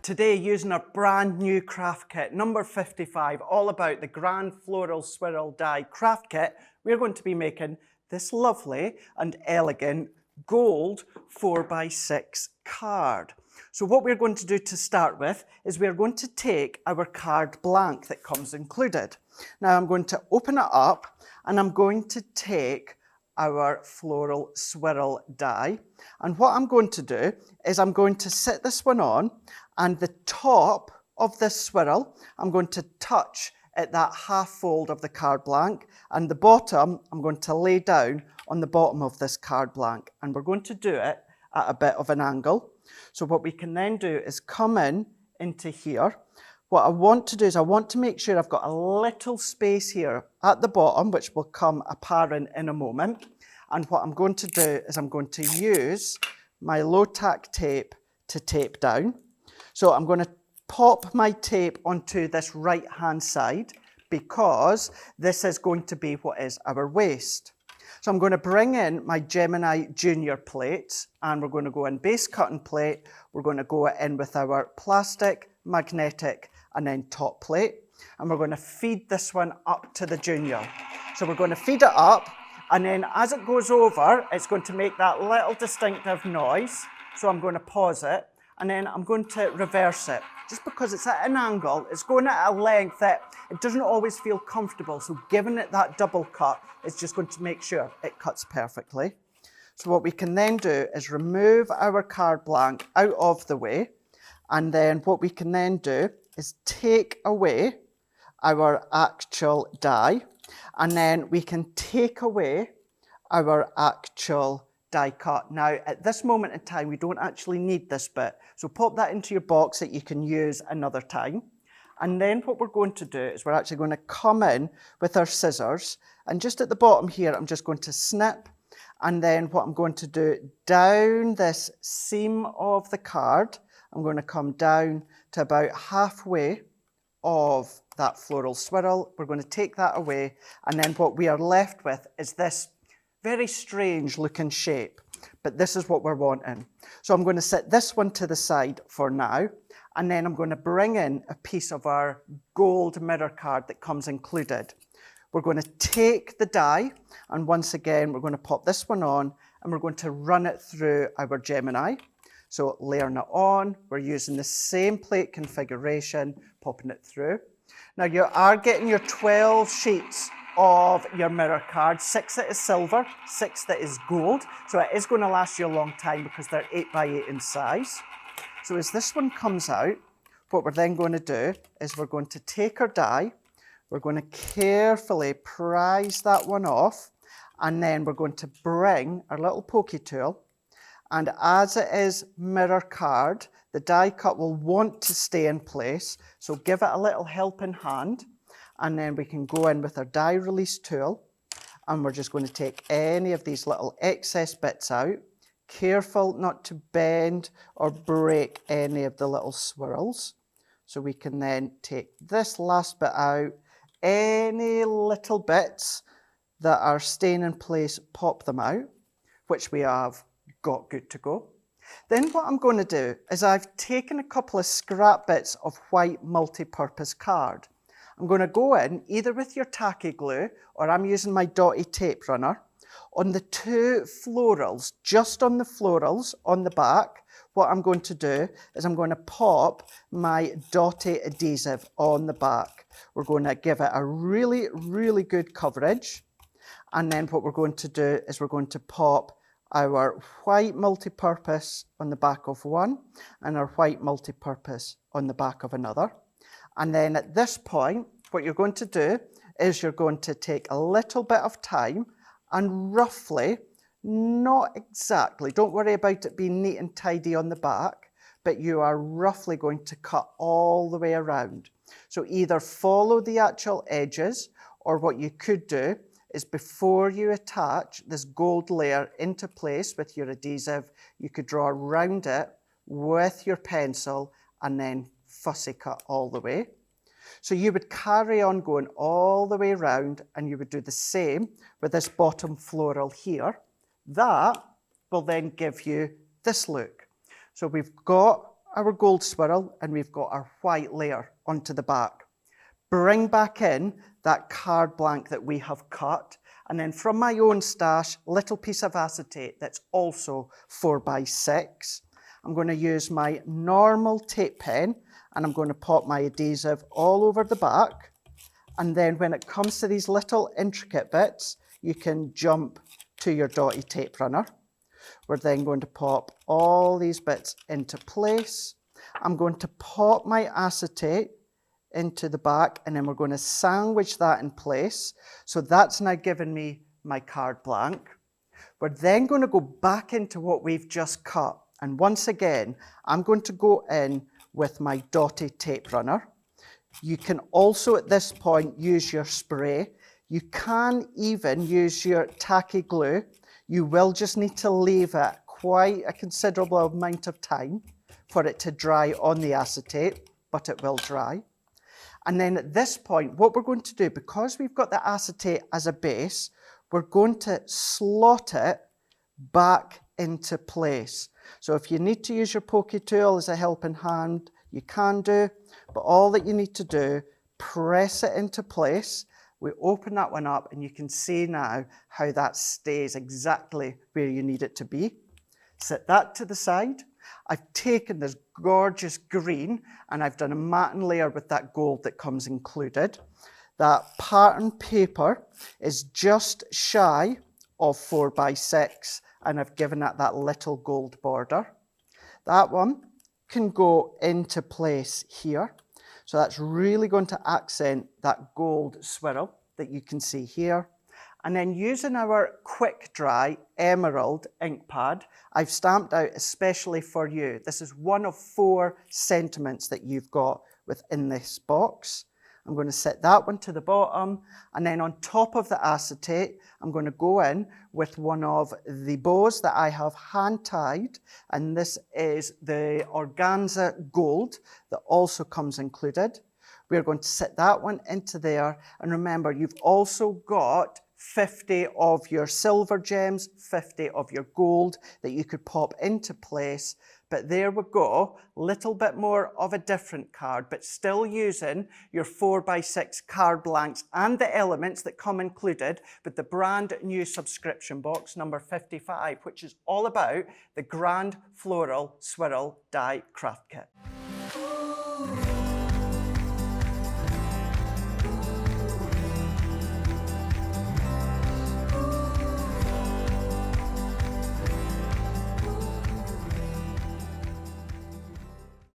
Today, using our brand new craft kit, number 55, all about the Grand Floral Swirl Die craft kit, we're going to be making this lovely and elegant gold 4x6 card. So what we're going to do to start with is we're going to take our card blank that comes included. Now I'm going to open it up and I'm going to take our floral swirl die. And what I'm going to do is I'm going to sit this one on, and the top of this swirl, I'm going to touch at that half fold of the card blank, and the bottom, I'm going to lay down on the bottom of this card blank, and we're going to do it at a bit of an angle. So what we can then do is come in into here. What I want to do is I want to make sure I've got a little space here at the bottom, which will come apparent in a moment. And what I'm going to do is I'm going to use my low tack tape to tape down. So I'm going to pop my tape onto this right hand side because this is going to be what is our waist. So I'm going to bring in my Gemini Junior plates, and we're going to go in base cutting plate. We're going to go in with our plastic, magnetic, and then top plate. And we're going to feed this one up to the Junior. So we're going to feed it up, and then as it goes over, it's going to make that little distinctive noise. So I'm going to pause it, and then I'm going to reverse it. Just because it's at an angle, it's going at a length that it doesn't always feel comfortable. So giving it that double cut is just going to make sure it cuts perfectly. So what we can then do is remove our card blank out of the way. And then what we can then do is take away our actual die. And then we can take away our actual die cut. Now, at this moment in time, we don't actually need this bit. So pop that into your box that you can use another time. And then what we're going to do is we're actually going to come in with our scissors. And just at the bottom here, I'm just going to snip. And then what I'm going to do down this seam of the card, I'm going to come down to about halfway of that floral swirl. We're going to take that away. And then what we are left with is this very strange looking shape, but this is what we're wanting. So I'm going to set this one to the side for now, and then I'm going to bring in a piece of our gold mirror card that comes included. We're going to take the die, and once again, we're going to pop this one on, and we're going to run it through our Gemini. So layering it on, we're using the same plate configuration, popping it through. Now you are getting your 12 sheets of your mirror card, 6 that is silver, 6 that is gold. So it is going to last you a long time because they're 8x8 in size. So as this one comes out, what we're then going to do is we're going to take our die, we're going to carefully prise that one off, and then we're going to bring our little pokey tool, and as it is mirror card, the die cut will want to stay in place, so give it a little helping hand. And then we can go in with our die release tool, and we're just going to take any of these little excess bits out. Careful not to bend or break any of the little swirls. So we can then take this last bit out. Any little bits that are staying in place, pop them out, which we have got good to go. Then what I'm going to do is I've taken a couple of scrap bits of white multi-purpose card. I'm going to go in either with your tacky glue, or I'm using my dotty tape runner, on the 2 florals, just on the florals on the back. What I'm going to do is I'm going to pop my dotty adhesive on the back. We're going to give it a really, really good coverage. And then what we're going to do is we're going to pop our white multi-purpose on the back of one, and our white multi-purpose on the back of another. And then at this point, what you're going to do is you're going to take a little bit of time and roughly, not exactly, don't worry about it being neat and tidy on the back, but you are roughly going to cut all the way around. So either follow the actual edges, or what you could do is before you attach this gold layer into place with your adhesive, you could draw around it with your pencil and then fussy cut all the way. So you would carry on going all the way around, and you would do the same with this bottom floral here. That will then give you this look. So we've got our gold swirl and we've got our white layer onto the back. Bring back in that card blank that we have cut, and then from my own stash, little piece of acetate that's also 4x6. I'm going to use my normal tape pen and I'm going to pop my adhesive all over the back. And then when it comes to these little intricate bits, you can jump to your dotty tape runner. We're then going to pop all these bits into place. I'm going to pop my acetate into the back and then we're going to sandwich that in place. So that's now given me my card blank. We're then going to go back into what we've just cut. And once again, I'm going to go in with my dotted tape runner. You can also at this point use your spray. You can even use your tacky glue. You will just need to leave it quite a considerable amount of time for it to dry on the acetate, but it will dry. And then at this point, what we're going to do, because we've got the acetate as a base, we're going to slot it back into place. So if you need to use your pokey tool as a helping hand, you can do, but all that you need to do, press it into place. We open that one up and you can see now how that stays exactly where you need it to be. Set that to the side. I've taken this gorgeous green and I've done a matten layer with that gold that comes included. That pattern paper is just shy of 4x6 and I've given it that little gold border. That one can go into place here. So that's really going to accent that gold swirl that you can see here. And then using our quick dry emerald ink pad, I've stamped out especially for you. This is one of 4 sentiments that you've got within this box. I'm going to set that one to the bottom, and then on top of the acetate, I'm going to go in with one of the bows that I have hand tied, and this is the organza gold that also comes included. We're going to set that one into there, and remember, you've also got 50 of your silver gems, 50 of your gold that you could pop into place. But there we go, little bit more of a different card, but still using your 4x6 card blanks and the elements that come included with the brand new subscription box number 55, which is all about the Grand Floral Swirl Die Craft Kit.